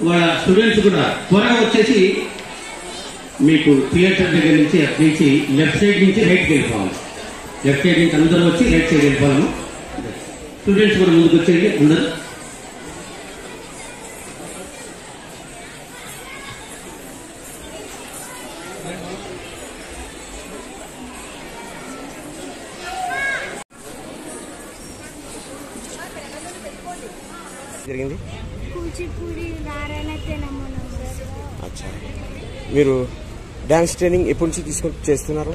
వాళ్ళ స్టూడెంట్స్ కూడా త్వరగా వచ్చేసి మీకు థియేటర్ దగ్గర నుంచి అటు నుంచి లెఫ్ట్ సైడ్ నుంచి రైట్కి వెళ్ళిపోవాలి. లెఫ్ట్ సైడ్ నుంచి అందరూ వచ్చి రైట్ సైడ్ వెళ్ళిపోవాలి. స్టూడెంట్స్ కూడా ముందుకు వచ్చేయండి అందరూ. జరిగింది కూచిపూడి అచ్చా. మీరు డాన్స్ ట్రైనింగ్ ఎప్పటి నుంచి చేస్తున్నారు?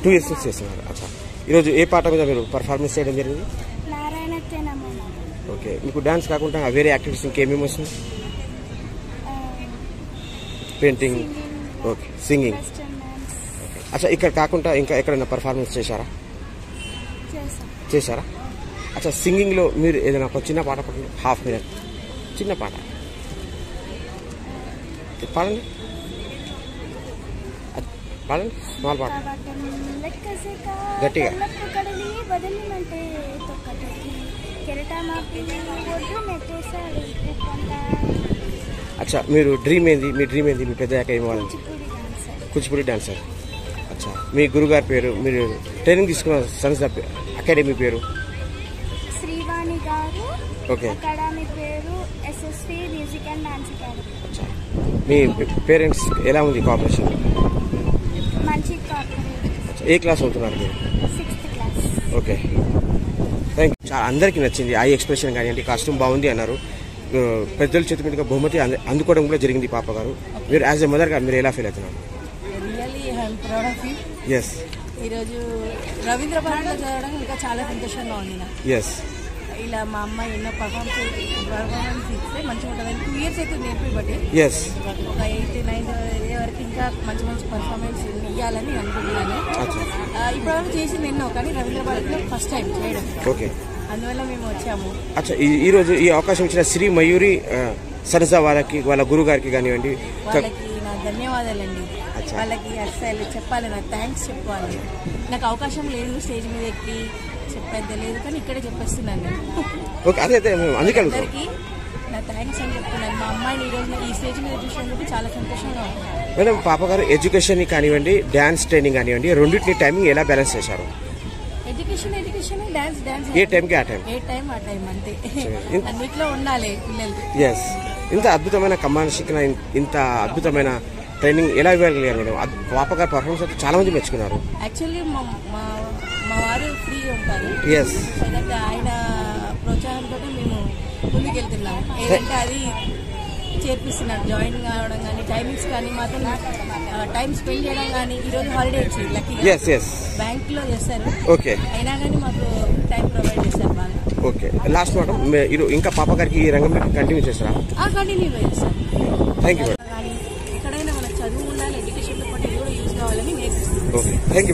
2 years నుంచి చేస్తున్నారు. అచ్చా. ఈరోజు ఏ పాట మీద మీరు పర్ఫార్మెన్స్ చేయడం జరిగింది? ఓకే. మీకు డాన్స్ కాకుండా వేరే యాక్టివిటీస్ ఇంకేమేమి వస్తుంది? Painting, okay, singing. ఓకే. అచ్చా, ఇక్కడ కాకుండా ఇంకా ఎక్కడైనా పర్ఫార్మెన్స్ చేశారా? అచ్చా, సింగింగ్లో మీరు ఏదైనా ఒక చిన్న పాట పాడండి, హాఫ్ మినిట్ చిన్న పాట పాడండి. స్మాల్ పాట గట్టిగా. అచ్చా, మీరు డ్రీమ్ ఏంది? మీ డ్రీమ్ ఏంది? మీ పెద్దయ్యాక ఏం అవ్వాలి? కూచిపూడి డాన్సర్. అచ్చా, మీ గురుగారి పేరు, మీరు ట్రైనింగ్ తీసుకున్న సంస్థ అకాడమీ పేరు? ఓకే. అచ్చా, మీ పేరెంట్స్ ఎలా ఉంది కోఆపరేషన్? ఏ క్లాస్ అవుతున్నారు మీరు? Okay, thank you. చాలా అందరికీ నచ్చింది ఐ ఎక్స్ప్రెషన్ కానివ్వండి, కాస్ట్యూమ్ బాగుంది అన్నారు. పెద్దల చేతి మీదుగా బహుమతి అందుకోవడం కూడా జరిగింది పాప గారు. మీరు యాజ్ ఎ మదర్ గా మీరు ఎలా ఫీల్ అవుతున్నారు? ఎస్. ఈరోజు రవీంద్ర భారతిలో చదవడం ఇంకా చాలా సంతోషంగా ఉంది నాకు. ఎస్. ఇలా మా అమ్మాయి ఎన్నో పర్ఫార్మెన్స్ ఇస్తే మంచిగా ఉంటుందని 2 years అయితే నేర్పి బట్టి ఎస్ ఒక 8, 9 వరకు ఇంకా మంచి మంచి పర్ఫార్మెన్స్ ఇవ్వాలని అనుకుంటున్నాను. ఇప్పటివరకు చేసింది ఎన్నో, కానీ రవీంద్ర భారతిలో ఫస్ట్ టైం చేయడం. ఓకే, అందువల్ల మేము వచ్చాము. అచ్చా, ఈ రోజు ఈ అవకాశం ఇచ్చిన శ్రీ మయూరి సరసా వాళ్ళకి, వాళ్ళ గురువు గారికి కానివ్వండి, వాళ్ళకి నా ధన్యవాదాలండి. వాళ్ళకి అసలు చెప్పాలి, నాకు థ్యాంక్స్ చెప్పాలి. నాకు అవకాశం లేదు స్టేజ్ మీద ఎక్కి చెప్పేది లేదు, కానీ ఇక్కడే చెప్పేస్తున్నాను. అందరికీ నా థ్యాంక్స్ అని చెప్తున్నాను. మా అమ్మాయిని ఈరోజు ఈ స్టేజ్ మీద చూసినందుకు చాలా సంతోషంగా ఉంది. మేడం, పాప గారు ఎడ్యుకేషన్ కానివ్వండి, డాన్స్ ట్రైనింగ్ కానివ్వండి, రెండింటిని టైమింగ్ ఎలా బ్యాలెన్స్ చేశారు? Education, dance. ఏ టైంకి ఆ టైం? ఏ టైం ఆ టైం, అంతే. అన్నిట్లో ఉండాలి పిల్లలు. ఎస్. ఇంత అద్భుతమైన కమాండ్ శిక్షణ, ఇంత అద్భుతమైన ట్రైనింగ్ ఎలా ఇవ్వగలిగారు మేడం? పాప గారు పర్ఫార్మెన్స్ అయితే చాలా మంది మెచ్చుకున్నారు. యాక్చువల్లీ మా వారు ఫ్రీ ఉంటారు. ఎస్. ఆయన ప్రోత్సాహంతో మేము ముందుకెళ్తున్నాము. ఏదంటే అది చేర్పిస్తున్నారు, జాయిన్ కావడం కానీ, టైమింగ్స్ కానీ, మాతో టైం స్పెండ్ చేయడం కానీ. ఈరోజు హాలిడే వచ్చింది లక్కీగా, బ్యాంక్ లో చేస్తారు. ఓకే. అయినా కానీ మాకు టైం ప్రొవైడ్ చేస్తారు బాగా. ఓకే, లాస్ట్ మేడం, ఇంకా పాప గారికి ఈ రంగం కంటిన్యూ చేస్తారా? కంటిన్యూ చేస్తారు. Thank you. కానీ ఎక్కడైనా మనకు చదువు ఉండాలి, ఎడ్యుకేషన్తో పాటు ఇది కూడా యూజ్ కావాలని నేర్పిస్తాం. Okay, thank you.